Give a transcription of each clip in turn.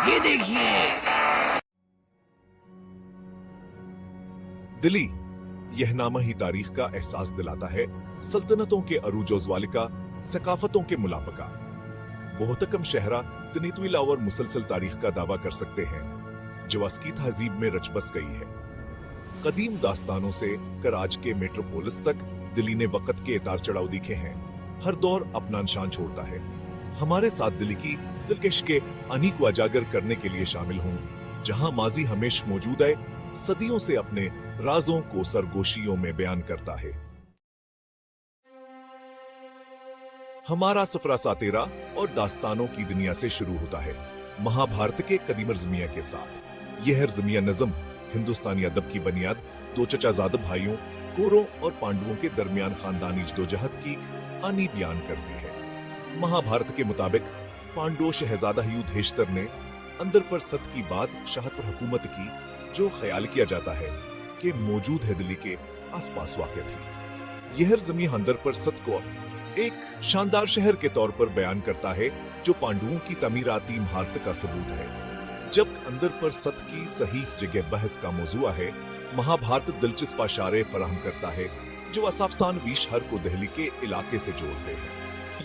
ये देखिए। दिल्ली, यह नाम ही तारीख का एहसास दिलाता है, सल्तनतों के अरूज-ओ-ज़वाल का, सकाफतों के मुलापा का। बहुतकम शहरा तनीतुला और मुसलसल तारीख का दावा कर सकते हैं, जो अस्की तहजीब में रच बस गई है। कदीम दास्तानों से कर आज के मेट्रोपोलिस तक दिल्ली ने वक्त के उतार चढ़ाव दिखे हैं। हर दौर अपना निशान छोड़ता है। हमारे साथ दिल्ली की दिलकश के अनी को उजागर करने के लिए शामिल हूँ, जहाँ माजी हमेश मौजूद है, सदियों से अपने राजों को सरगोशियों में बयान करता है। हमारा सफरा सातेरा और दास्तानों की दुनिया से शुरू होता है, महाभारत के कदीम अर्ज़मिया के साथ। यह अर्ज़मिया नज़म हिंदुस्तानी अदब की बुनियाद दो चचाजाद भाइयों कौरवों और पांडवों के दरमियान खानदानी जदोजहद की आनी बयान करती है। महाभारत के मुताबिक पांडव शहजादा युधिष्ठिर ने अंदर पर सत की बात शाह पर हुकूमत की, जो ख्याल किया जाता है कि मौजूद है दिल्ली के आसपास वाक़ थी। यह अर्ज़मिया अंदर पर सत को एक शानदार शहर के तौर पर बयान करता है, जो पांडवों की तमीराती महारत का सबूत है। जब अंदर पर सत की सही जगह बहस का मौजूआ है, महाभारत दिलचस्प इशारे फराहम करता है, जो असाफसान बीश हर को दिल्ली के इलाके से जोड़ते हैं।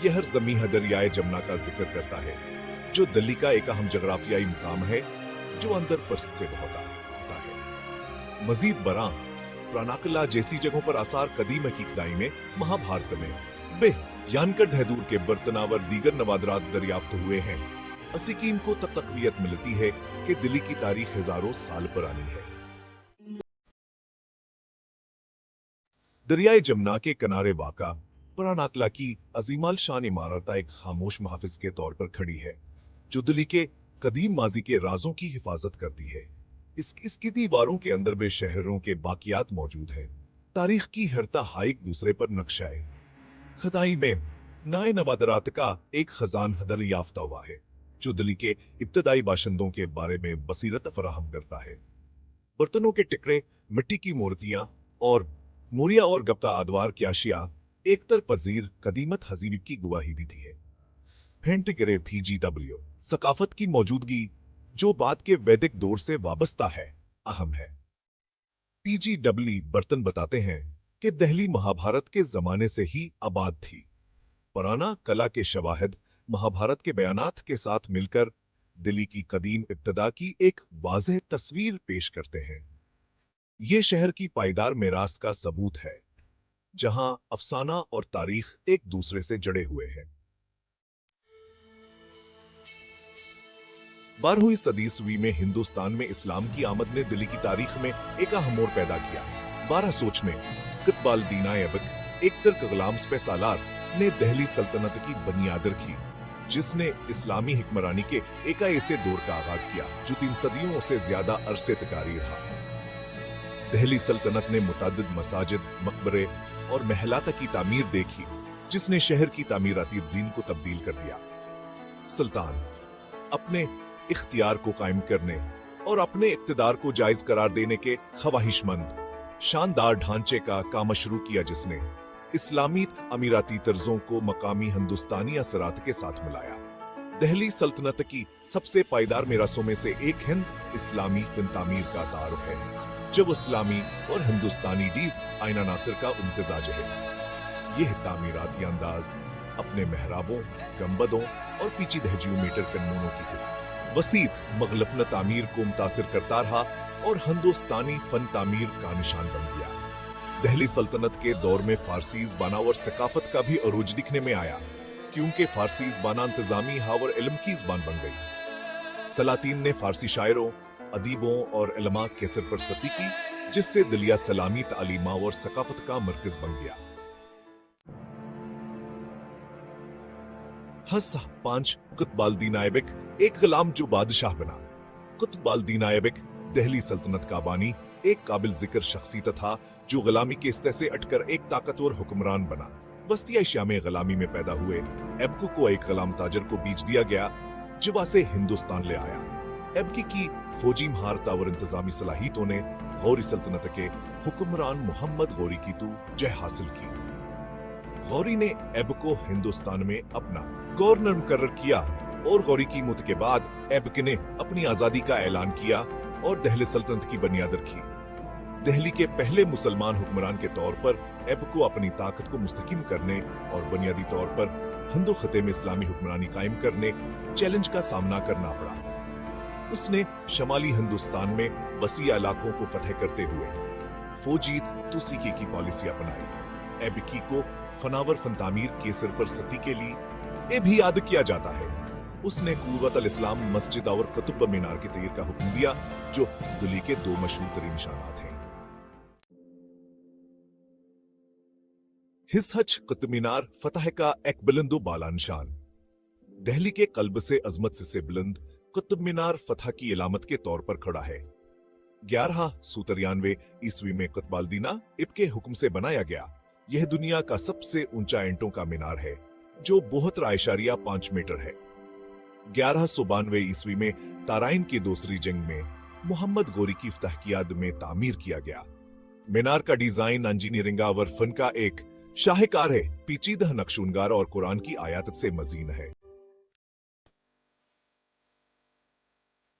यह अर्ज़मिया दरियाए जमुना का जिक्र करता है, जो दिल्ली का एक अहम जगराफियाई मुकाम है, जो अंदर पर से होता है। मजीद बरां प्रानाकला जैसी जगहों पर आसार कदीम की खुदाई में महाभारत में बे यानकर दहदूर के बर्तनावर दीगर नवादरात दरियाफ्त हुए हैं। असीकीन को तकवीयत मिलती है कि दिल्ली की तारीख हजारों साल पुरानी है। दरियाए जमुना के किनारे वाक़ा प्रानाकला की अजीमाल शान इमारत एक खामोश मुहाफिज के तौर पर खड़ी है, जो दिल्ली के कदीम माजी के राजों की हिफाजत करती है। इसकी दीवारों के अंदर बे शहरों के बाकियात मौजूद है। तारीख की हर तह एक दूसरे पर नक्शा है। खुदाई में नए नवादरात का एक खजान दरियाफ्त हुआ है, जो दिल्ली के इब्तदाई बाशिंदों के बारे में बसीरत फराहम करता है। बर्तनों के टिकरे, मिट्टी की मूर्तियां और मोरिया और गप्ता आदवार की अशिया एकतर पजीर कदीमत हजीब की गवाही देती है। फेंटगरे PGW सकाफत की मौजूदगी, जो बाद के वैदिक दौर से वाबस्ता है, अहम है। PGW बर्तन बताते हैं कि दिल्ली महाभारत के जमाने से ही आबाद थी। पुराना कला के शवाहिद महाभारत के बयानात के साथ मिलकर दिल्ली की कदीम इब्तदा की एक वाज़ेह तस्वीर पेश करते हैं। ये शहर की पायदार मिरास का सबूत है, जहां अफसाना और तारीख एक दूसरे से जड़े हुए हैं। 12वीं सदी ईस्वी में हिंदुस्तान में इस्लाम की आमद ने दिल्ली की तारीख में एक अहम मोड़ पैदा किया। 1200 में कुतुबुद्दीन ऐबक, एक तुर्क गुलाम सालार ने दिल्ली सल्तनत की बुनियाद रखी, जिसने इस्लामी हुक्मरानी के एक ऐसे दौर का आगाज किया जो 3 सदियों से ज्यादा अरसे तक जारी रहा। दिल्ली सल्तनत ने मुतअद्दिद मसाजिद, मकबरे और महलात की तामीर देखी, जिसने शहर की तामीराती जीन को तब्दील कर दिया। सुल्तान अपने इख्तियार को कायम करने और अपने इक्तदार को जायज करार देने के ख्वाहिशमंद शानदार ढांचे का काम शुरू किया, जिसने इस्लामी अमीराती तर्जों को मकामी हिंदुस्तानी असरात के साथ मिलाया। दिल्ली सल्तनत की सबसे पायदार मिरासों में से एक हिंद इस्लामी फिन तामीर का तारुफ है, जब इस्लामी और हिंदुस्तानी डीज आइना नासिर का इम्तिजाज है। यह तामीराती अंदाज अपने महराबों, गंबदों और पीचीदह जियोमेट्रिक कनूनों की हिस्से वसीत मगलफन तामीर को मुतासिर करता रहा और हिंदुस्तानी फन तामीर का निशान बन गया। दिल्ली सल्तनत के दौर में फारसी ज़बान और सकाफत का भी अरूज दिखने में आया, क्योंकि फारसी ज़बान इंतजामी और इल्म की ज़बान बन गई। सलातीन ने फारसी शायरों, अदीबों और इल्मा के सरपरस्ती की, जिससे दिल्ली सलामी तालीमा और सकाफत का मरकज बन गया। 5 कुतुबुद्दीन ऐबक, एक गुलाम जो बादशाह बना। कुतुबुद्दीन ऐबक दिल्ली सल्तनत का बानी, एक काबिल जिक्र शख्सियत था, जो गुलामी के इस्ते से अटकर एक ताकतवर हुक्मरान बना। वस्ती एशिया में गुलामी में पैदा हुए ऐबक को एक गुलाम ताजर को बीच दिया गया, जो वासे हिंदुस्तान ले आया। ऐबक की फौजी महारत और इंतजामी सलाहियतों ने गौरी सल्तनत के हुक्मरान मोहम्मद गौरी की तो जय हासिल की। गौरी ने ऐबक को हिंदुस्तान में अपना गवर्नर मुकर्रर किया, और गौरी की मौत के बाद ऐबक ने अपनी आजादी का ऐलान किया और दहली सल्तनत की बुनियाद रखी। दिल्ली के पहले मुसलमान हुक्मरान के तौर पर ऐबक को अपनी ताकत को मुस्तकिम करने और बुनियादी तौर पर हिंदू खत्े में इस्लामी हुक्मरानी कायम करने चैलेंज का सामना करना पड़ा। उसने शमाली हिंदुस्तान में वसी इलाकों को फतह करते हुए फौजी तुसीके की पॉलिसी अपनाई। ऐबकी को फनावर फनतामीर केसर पर सती के लिए भी याद किया जाता है। उसने कुव्वत अल इस्लाम मस्जिद और कुतुब मीनार की तैयार का हुक्म दिया, जो दिल्ली के दो मशहूर तरीन निशानात हैं। हिस्हच कुतुब मीनार फतह का एक बुलंदो बाला निशान। दिल्ली के कल्ब से अजमत से बुलंद कुतुब मीनार फतह की इलामत के तौर पर खड़ा है। 1193 ईस्वी में कुतुबालदीना इब्के हुक्म से बनाया गया। यह दुनिया का सबसे ऊंचा ईंटों का मीनार है, जो 72.5 मीटर है। 1192 ईस्वी में ताराइन की दूसरी जंग में मोहम्मद गोरी की फतह की याद में तामीर किया गया। मीनार का डिजाइन इंजीनियरिंग और फन का एक शाहकार है, पेचीदा नक्शुनगार और कुरान की आयात से मजीन है।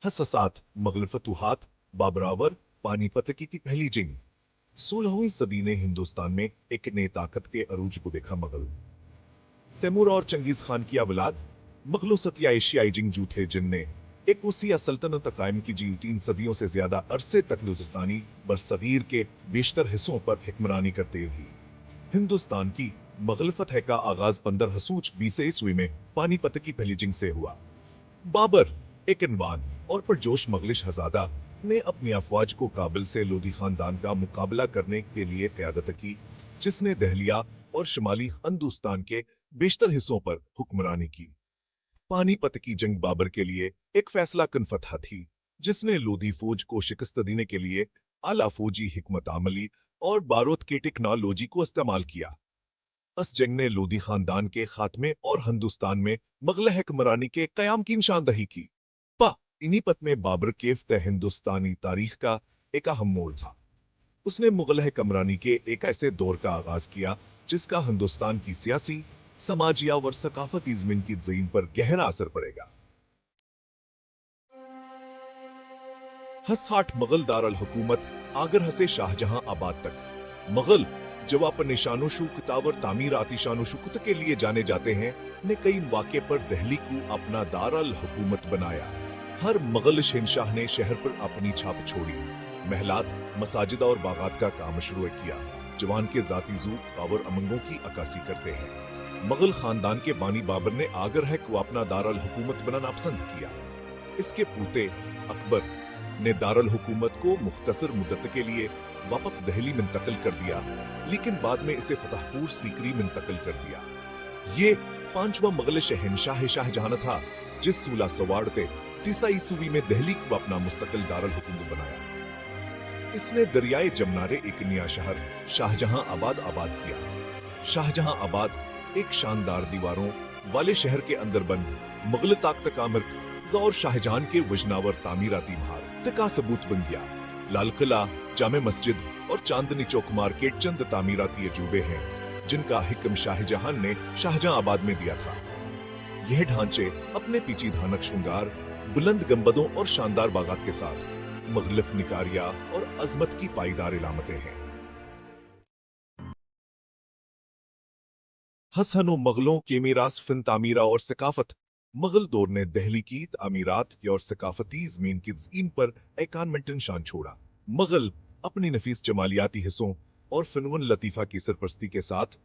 हसासात मुगल फतूहात बाबरावर पानीपत की पहली जंग। 16वीं सदी ने हिंदुस्तान में एक नई ताकत के अरूज को देखा। मुगल तैमूर और चंगेज खान की औलाद मुगलों सतिया एशियाई जंगजू थे, जिनने एक वसीया सल्तनत कायम की जी। 3 सदियों से ज्यादा अरसे तक हिंदुस्तानी बरसगीर के बेशतर हिस्सों पर हुक्मरानी करते रही। हिंदुस्तान की मुगल फतह का आगाज 15 हसूच 20 ईस्वी में पानीपत की पहली जंग से हुआ। बाबर एक अनवान और पुरजोश मुगल शहजादा ने अपनी अफवाज को काबिल से लोधी खानदान का मुकाबला करने के लिए क़यादत की, जिसने दहलिया और शुमाली हिंदुस्तान के बेशतर हिस्सों पर हुक्मरानी की। पानीपत की जंग बाबर के लिए एक फैसला कुन फतह थी, जिसने लोधी फौज को शिकस्त देने के लिए आला फौजी हिकमत अमली और बारूद की टेक्नोलॉजी को इस्तेमाल किया। इस जंग ने लोधी खानदान के खात्मे और हिंदुस्तान में मुगल हुक्मरानी के कयाम की निशानदही की। पानीपत में बाबर के फतह हिंदुस्तानी तारीख का एक अहम मोड़ था। उसने मुगल हुक्मरानी के एक ऐसे दौर का आगाज किया जिसका हिंदुस्तान की सियासी, समाजी और सकाफती ज़मीन की ज़मीन पर गहरा असर पड़ेगा। हसहाट मुगल दारुल हुकूमत आगरा से शाहजहां आबाद तक। मुगल जवाब निशानो शुकतावर तामीराती शानो शुकत के लिए जाने जाते हैं, ने कई मौके पर दिल्ली को अपना दारुल हुकूमत बनाया। हर मुगल शहंशाह ने शहर पर अपनी छाप छोड़ी, महलात, मसाजिद और बागात का काम शुरू किया। जवान के जाती ज़ूक़ और अमंगों की अक्कासी करते हैं। मुगल खानदान के बानी बाबर ने आगरा को अपना दारुल हुकूमत बनाना पसंद किया। इसके पूते अकबर ने दारुल हुकूमत को मुख्तसर मुद्दत के लिए वापस दिल्ली मुंतकिल कर दिया, लेकिन बाद में इसे फतेहपुर सीकरी मुंतकिल कर दिया। ये 5वां मुगल शहंशाह शाहजहां था, जिस 1649 ईस्वी में दिल्ली को अपना मुस्तकिल दारुल हुकूमत बनाया। इसने दरियाए जमनारे एक नया शहर शाहजहां आबाद किया। शाहजहां आबाद एक शानदार दीवारों वाले शहर के अंदर बंद मुगल ताकत का मरकज़ और शाहजहां के वजनावर तामीराती महारत का सबूत बन गया। लाल किला, जामे मस्जिद और चांदनी चौक मार्केट चंद तामीराती अजूबे हैं, जिनका हिक्म शाहजहां ने शाहजहां आबाद में दिया था। यह ढांचे अपने पेचीदा नक्शुनगार, बुलंद गंबदों और शानदार बागात के साथ मुख्तलिफ निकारिया और अजमत की पाईदार इलामतें हैं। हसनो मुगलों के मीरास फिन तामीरा और सकाफत। मुगल दौर ने दिल्ली की तामीरात और सकाफती ज़मीन की ज़मीन पर एकानमेंट निशान छोड़ा। मुगल अपनी नफीस जमालियाती हिस्सों और फनून लतीफ़ा की सरपरस्ती के साथ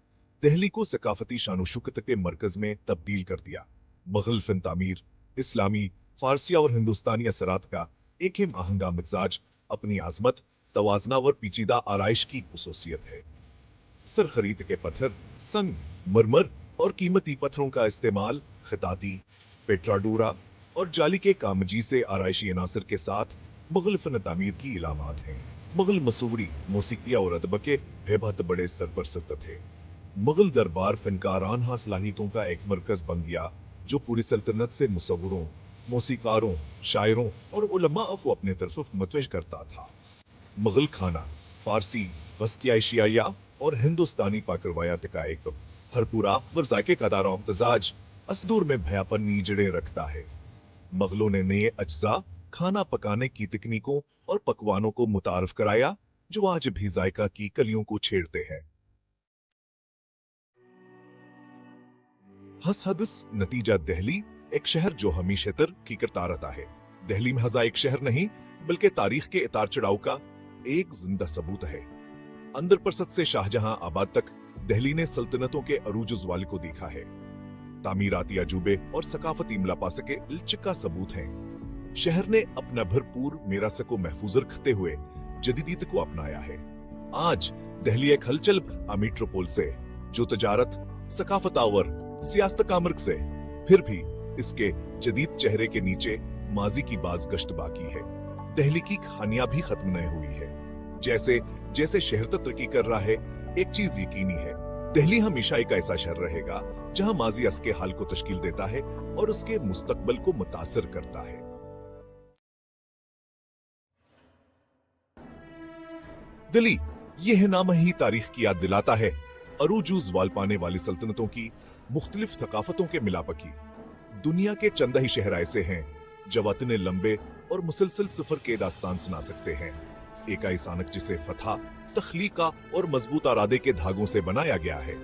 दिल्ली को सकाफती शान शुकत के मरकज में तब्दील कर दिया। मुगल फिन तामीर इस्लामी, फारसी और हिंदुस्तानी असरात का एक ही महंगा मिजाज अपनी आजमत, तवाज़ना और पेचीदा आराइश की खसूसियत है। सर खरीद के पत्थर, संग, मरमर और कीमती पत्थरों का इस्तेमाल खिताती, पेट्राडोरा और जाली के कामजी से आराइशी अनासर के साथ मुगल फन तामीर की इलामात हैं। मुगल मसूरी, मौसीकी और अदब के बेहद बड़े सरपरस्त थे। मुगल दरबार फनकाराना सलाहियतों का एक मरकज बन गया, जो पूरी सल्तनत से मुसव्विरों, मौसीकारों, शायरों और उलमा को अपने तरफ मतवज करता था। मुगल खाना फारसी, वस्ती एशियाई और हिंदुस्तानी पाक रवायात का एक भरपूरा व जायके का दारो इम्तिजाज असदूर में भयापन जड़ें रखता है। मुगलों ने नए अज्जा, खाना पकाने की तकनीकों और पकवानों को मुतारफ कराया, जो आज भी जायका की कलियों को छेड़ते हैं। हदस नतीजा दिल्ली एक शहर जो हमेशा तरक्की करता रहता है। दिल्ली महज एक शहर नहीं, बल्कि तारीख के उतार चढ़ाव का एक जिंदा सबूत है। अंदर परसत से शाहजहां आबाद तक दिल्ली ने सल्तनतों के अरूज उज़्वाल को देखा है। तामीराती अजूबे और सकाफती मुलापासे के इल्चिका सबूत हैं। शहर ने अपना भरपूर मेरास को महफूज रखते हुए जदीदियत को अपनाया है। आज दिल्ली एक हलचल मेट्रोपोल से जो तजारत, सकाफतावर, सियासत का मर्कज से, फिर भी इसके जदीद चेहरे के नीचे माजी की बाज गश्त बाकी है। दिल्ली की कहानियां भी खत्म नहीं हुई है। जैसे जैसे शहर तरक्की कर रहा है, एक चीज यकीनी है, दिल्ली हमेशा एक ऐसा शहर रहेगा जहां माजी उसके हाल को तश्कील देता है और उसके मुस्तकबल को मुतासर करता है। दिल्ली यह नाम ही तारीख की याद दिलाता है, अरूजूज वाल पाने वाली सल्तनतों की मुख्तलिफ थकाफतों के मिलाप की। दुनिया के चंद ही शहर ऐसे हैं जो इतने लंबे और मुसलसल सफर के दास्तान सुना सकते हैं। एक ऐसानक जिसे फतह, तख्लीका और मजबूत इरादे के धागों से बनाया गया है।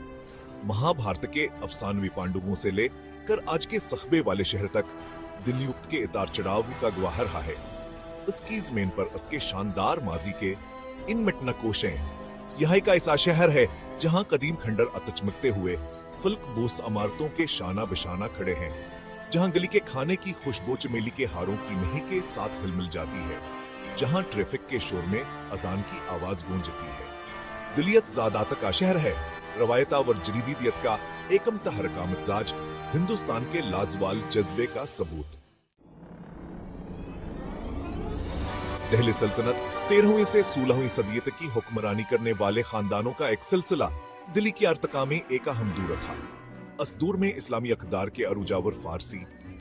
महाभारत के अफसानवी पांडवों से लेकर आज के सखबे वाले शहर तक दिल्ली युक्त के उतार चढ़ाव का गवाह रहा है। उसकी जमीन पर उसके शानदार माजी के इन मिटनकोश हैं। यह एक ऐसा शहर है जहां कदीम खंडर अतचमकते हुए फल्क बोस इमारतों के शाना बिशाना खड़े हैं, जहां गली के खाने की खुशबू चमेली के हारों की महक के साथ हिलमिल जाती है, जहां ट्रैफिक के शोर में अजान की आवाज गूंजती है। दिलियत ज़ादात का शहर है, रवायता और जदीदियत का एकम तहरका मिजाज, हिंदुस्तान के लाजवाल जज्बे का सबूत। दिल्ली सल्तनत 13वीं से 16वीं सदी तक की हुक्मरानी करने वाले खानदानों का एक सिलसिला दिल्ली की अर्तका में एक अहम दूर था। असदूर में इस्लामी अकदार के अरूजावर फारसी,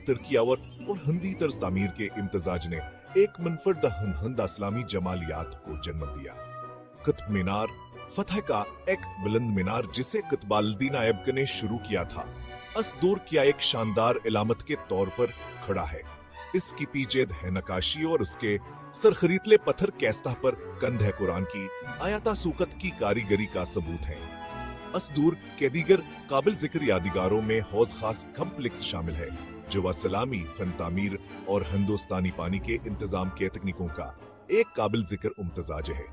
तुर्कियावर और हिंदी तर्ज तामीर के इम्तजाज ने एक मुनफरद हंदा इस्लामी जमालियात को जन्म दिया। कुतुब मीनार, फतह का एक बुलंद मीनार जिसे कुतुबुद्दीन ऐबक ने शुरू किया था, असदूर की एक शानदार इलामत के तौर पर खड़ा है। इसकी पीछे है नकाशी और उसके सरखरीतले पत्थर कैस्ता पर कंध है कुरान की आयाता सूकत की कारीगरी का सबूत है। असदूर के दीगर काबिल जिक्र यादगारों में हौज खास कम्प्लेक्स शामिल है, जो वसलामी, फन तामीर और हिंदुस्तानी पानी के इंतजाम के तकनीकों का एक काबिल जिक्र इम्तजाज है,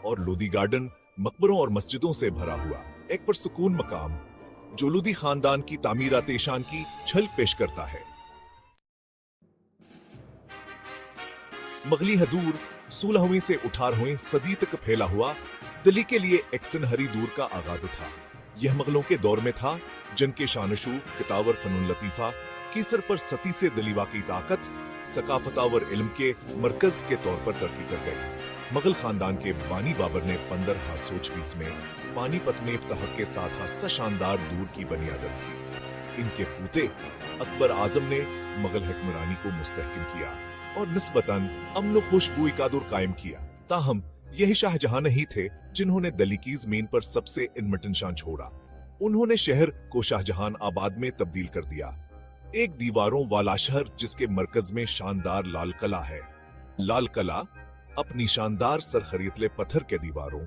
और लोधी गार्डन मकबरों और मस्जिदों से भरा हुआ एक पुरसुकून मकाम जो लोधी खानदान की तामीरात शान की झलक पेश करता है। मुगली हदूर 16वीं से 18वीं सदी तक फैला हुआ दिल्ली के लिए एक सुनहरी दूर का आगाज था। यह मुगलों के दौर में था, जिनके शानशू किताबर फनुन लतीफा की सर पर सती से दिलीवा की ताकत सकाफतावर इल्म के मरकज के तौर पर तरक्की कर गई। मुगल खानदान के बानी बाबर ने 1520 में पानीपत में इफ्ताह के साथ शानदार दूर की बुनियाद रखी। इनके पूते अकबर आजम ने मुगल हुक्मरानी को मुस्तहकम किया और निस्बतन अमन खुशबू का दौर कायम किया। ताहम यही शाहजहां नहीं थे जिन्होंने दिल्ली की जमीन पर सबसे इनमट निशान छोड़ा। उन्होंने शहर को शाहजहां आबाद में तब्दील कर दिया, एक दीवारों वाला शहर जिसके मरकज में शानदार लाल किला है। लाल किला अपनी शानदार सरखरीतले पत्थर के दीवारों,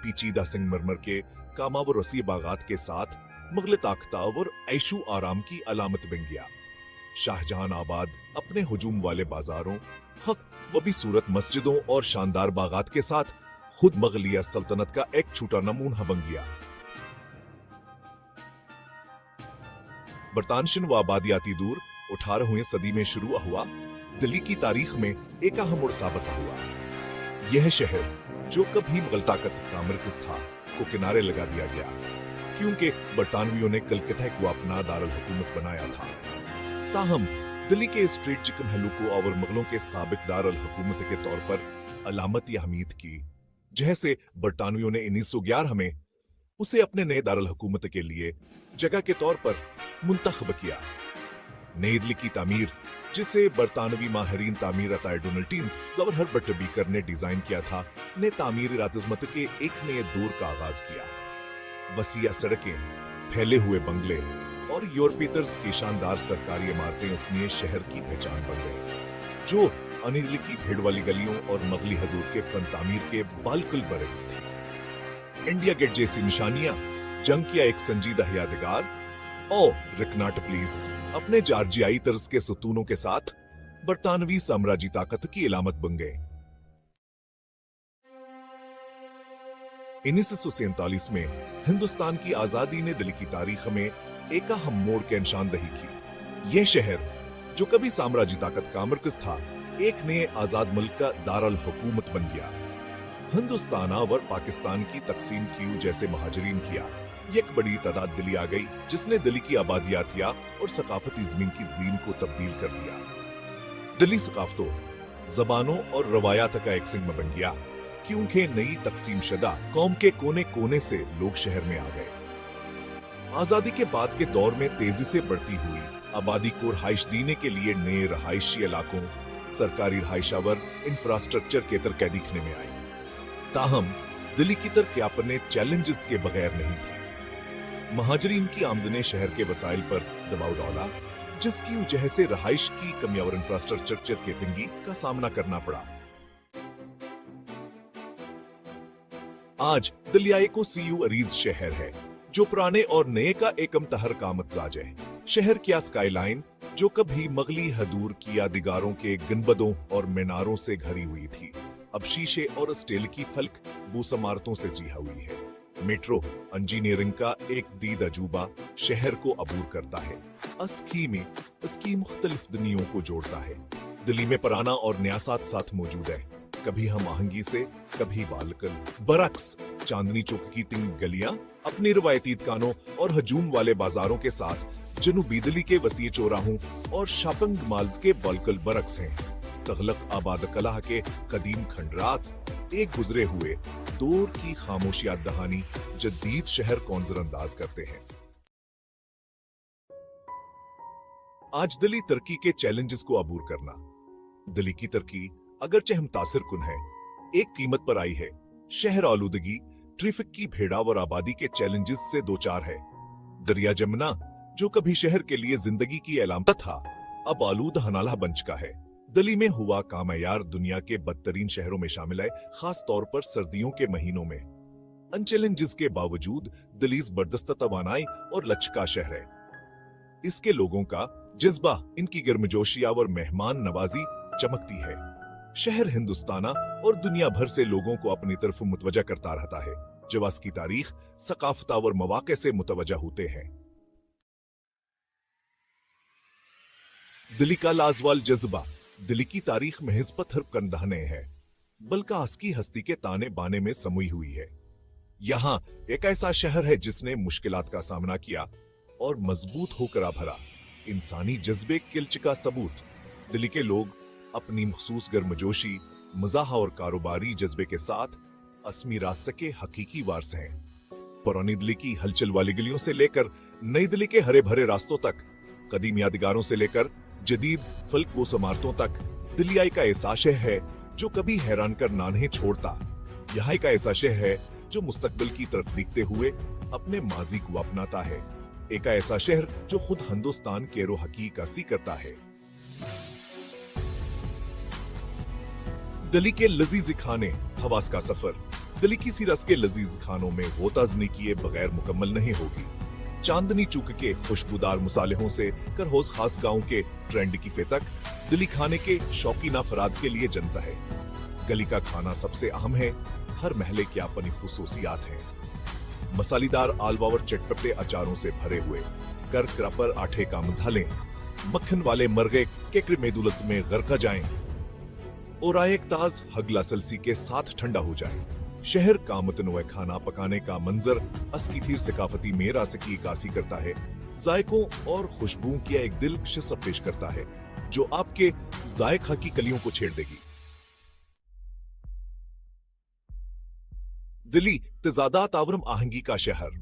पीचीदा संगमरमर के कामावर रसी बागात के साथ मुगल ताकताव और ऐशो आराम की अलामत बन गया। शाहजहां आबाद अपने हुजूम वाले बाजारों, हक व भी सूरत मस्जिदों और शानदार बागात के साथ खुद मुगलिया सल्तनत का एक छोटा नमूना बन गया। बर्तानशिन व आबादियाती दूर 18वीं सदी में शुरू हुआ दिल्ली की तारीख में एक अहम मोड़ साबित हुआ। यह शहर जो कभी मुगल ताकत का मरकज था को किनारे लगा दिया गया, क्योंकि बरतानवियों ने कलकत्ता को अपना दारुल हुकूमत बनाया था। ताहम दिल्ली के स्ट्रेटजिक पहलू को और मुगलों के साबिक दारुल हुकूमत के तौर पर अलामत या हमीद की, जैसे बरतानवियों ने 1911 में उसे अपने नए दारुल हुकूमत के लिए जगह के तौर पर मुंतखब किया। नई दिल्ली की तामीर, जिसे बरतानवी माहिरीन तामीर डोनाल्टीन्स जबर हर्बर्ट बीकर ने डिजाइन किया था, ने तामीर रातजमत के एक नए दौर का आगाज किया। वसीया सड़कें, फैले हुए बंगले और यूरोपीय तर्ज की शानदार सरकारी इमारतें इसलिए शहर की पहचान बन गई, जो अनिल की भीड़ वाली गलियों और मगली हदूद के फन तामीर के बालकुल बरक्स थी। इंडिया गेट जैसी निशानियां, जंग किया एक संजीदा यादगार और रिकनाट प्लीज अपने जार्जियाई तर्ज के सुतूनों के साथ बरतानवी साम्राज्य ताकत की इलामत बन गए। 1947 में हिंदुस्तान की आजादी ने दिल्ली की तारीख में एक अहम मोड़ की निशानदही की। यह शहर, जो कभी साम्राज्य ताकत का मरकज था, एक नए आजाद मुल्क का दारुल हुकूमत बन गया। हिंदुस्तान और पाकिस्तान की तकसीम की जैसे महाजरीन किया, एक बड़ी तादाद दिल्ली आ गई, जिसने दिल्ली की आबादियातिया और सकाफती जमीन की जीन को तब्दील कर दिया। दिल्ली सकाफतों, जबानों और रवायात का एक सिंह बन गया, क्योंकि नई तकसीम शुदा कौम के कोने कोने से लोग शहर में आ गए। आजादी के बाद के दौर में तेजी से बढ़ती हुई आबादी को रहाइश देने के लिए नए रहायशी इलाकों, सरकारी रहाइशावर इंफ्रास्ट्रक्चर के तरक्की दिखने में आई। ताहम दिल्ली की तरक्की अपने चैलेंजेस के बगैर नहीं थी। महाजरीन की आमदनी शहर के वसाइल पर दबाव डाला, जिसकी वजह से रहाइश की कमी और इंफ्रास्ट्रक्चर के तंगी का सामना करना पड़ा। आज दिल्ली को सीयू अरीज शहर है, जो पुराने और नए का एक तहरका मजाज है। शहर की स्काईलाइन, जो कभी मगली हदूर की यादगारों के गुंबदों और मीनारों से घरी हुई थी, अब शीशे और स्टील की फलक बूस इमारतों से जिया हुई है। मेट्रो इंजीनियरिंग का एक दीद अजूबा शहर को अबूर करता है। अस्की में इसकी मुख्तलिफ दुनियाओं को जोड़ता है। दिल्ली में पुराना और नया साथ साथ मौजूद है, कभी हम आहंगी से, कभी बालकल बरक्स। चांदनी चौक की तीन गलियां अपनी रवायती दुकानों और हजूम वाले बाजारों के साथ जनूबी दिल्ली के वसी चौराहों और शॉपिंग मॉल्स के बालकल बरक्स हैं। तगलक आबाद कलाह के कदीम खंडरात एक गुजरे हुए दौर की खामोशियात दहानी जदीद शहर को नजरअंदाज करते हैं। आज दिल्ली तरक्की के चैलेंजेस को अबूर करना। दिल्ली की तरक्की अगरचे हम तासिर कुन है, एक कीमत पर आई है। शहर आलूदगी, ट्रैफिक की भेड़ावर आबादी के चैलेंजेस से दो चार है। दरिया जमुना, जो कभी शहर के लिए जिंदगी की अलामत था, अब आलूद हनाला बन चुका है। दिल्ली में हुआ का मयार दुनिया के बदतरीन शहरों में शामिल है, खास तौर पर सर्दियों के महीनों में। इन चैलेंजेस के बावजूद दिल्ली जबरदस्त तवानाई और लचका शहर है। इसके लोगों का जज्बा, इनकी गर्मजोशिया और मेहमान नवाजी चमकती है। शहर हिंदुस्ताना और दुनिया भर से लोगों को अपनी तरफ मुतवजा करता रहता है, जो की तारीख, सकाफता और मवाक़े से मुतवजा होते हैं। दिल्ली का लाजवाल जज्बा दिल्ली की तारीख महज पत्थर कंधाने है, बल्कि उसकी हस्ती के ताने बाने में समुई हुई है। यहाँ एक ऐसा शहर है जिसने मुश्किलात का सामना किया और मजबूत होकर भरा। इंसानी जज्बे किल्च का सबूत। दिल्ली के लोग अपनी मखसूस गर्मजोशी, मज़ाह और कारोबारी जज्बे के साथ अस्मी रास्ते के हकीकी वारस हैं। पुरानी दिल्ली की हलचल वाली गलियों से लेकर नई दिल्ली के हरे भरे रास्तों तक, कदीम यादगारों से लेकर जदीद फलकोस इमारतों तक, दिल्ली का ऐसा शहर है जो कभी हैरान कर ना नहीं छोड़ता। यहाँ का ऐसा शहर है जो मुस्तकबिल की तरफ दिखते हुए अपने माजी को अपनाता है। एक ऐसा शहर जो खुद हिंदुस्तान के रो हकीकत करता है। दिल्ली के लजीज खाने, हवास का सफर। दिल्ली की सी रस के लजीज खानों में वो ताज़नी किए बगैर मुकम्मल नहीं होगी। चांदनी चौक के खुशबूदार मुसालेहों से करहोज खास गांव के ट्रेंड की फे तक, दिल्ली खाने के शौकीन अफराद के लिए जनता है। गली का खाना सबसे अहम है, हर महले की अपनी खुसूसियात हैं। मसालेदार आलवावर चटपटे अचारों से भरे हुए कर क्रपर आठे का मसाले, मक्खन वाले मरगे के मेदुलत में गरका जाएं और आए एक ताज हगला सलसी के साथ ठंडा हो जाए। शहर का मुतनोए खाना पकाने का मंजर अस्की थीर सकाफती मेरा से की कासी करता है। जायकों और खुशबुओं की एक दिलकश पेश करता है जो आपके जायका की कलियों को छेड़ देगी। दिल्ली तजादात आवरम आहंगी का शहर।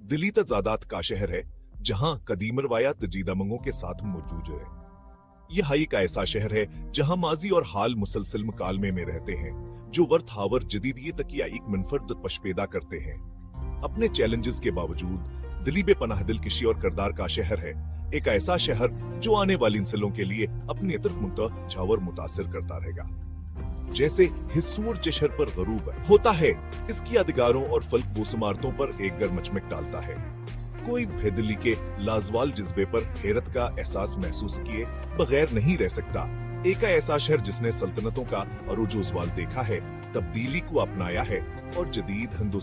दिल्ली तजादात का शहर है जहां कदीम रवायात जदीदामंगों के साथ मौजूद है। यह हाई का ऐसा शहर है जहां माजी और हाल मुसलसल मुकालमे में रहते हैं, जो वर्थ हावर जदीदियत की एक मुनफरद पश पैदा करते हैं। अपने चैलेंजेस के बावजूद दिल्ली बेपनाह दिलकशी और किरदार का शहर है, एक ऐसा शहर जो आने वाली नस्लों के लिए अपनी तरफ मुंतज़ और मुतासिर करता रहेगा। जैसे हिस्सूर जशर पर गरूब होता है, इसकी यादगारों और फल्क बोसमारतों पर एक गर मचमक डालता है। कोई भी दिल्ली के लाजवाल जज्बे पर हैरत का एहसास महसूस किए बगैर नहीं रह सकता। एक ऐसा शहर जिसने सल्तनतों का अरूज-ओ-ज़वाल देखा है, तब्दीली को अपनाया है और जदीद हिंदुस्तान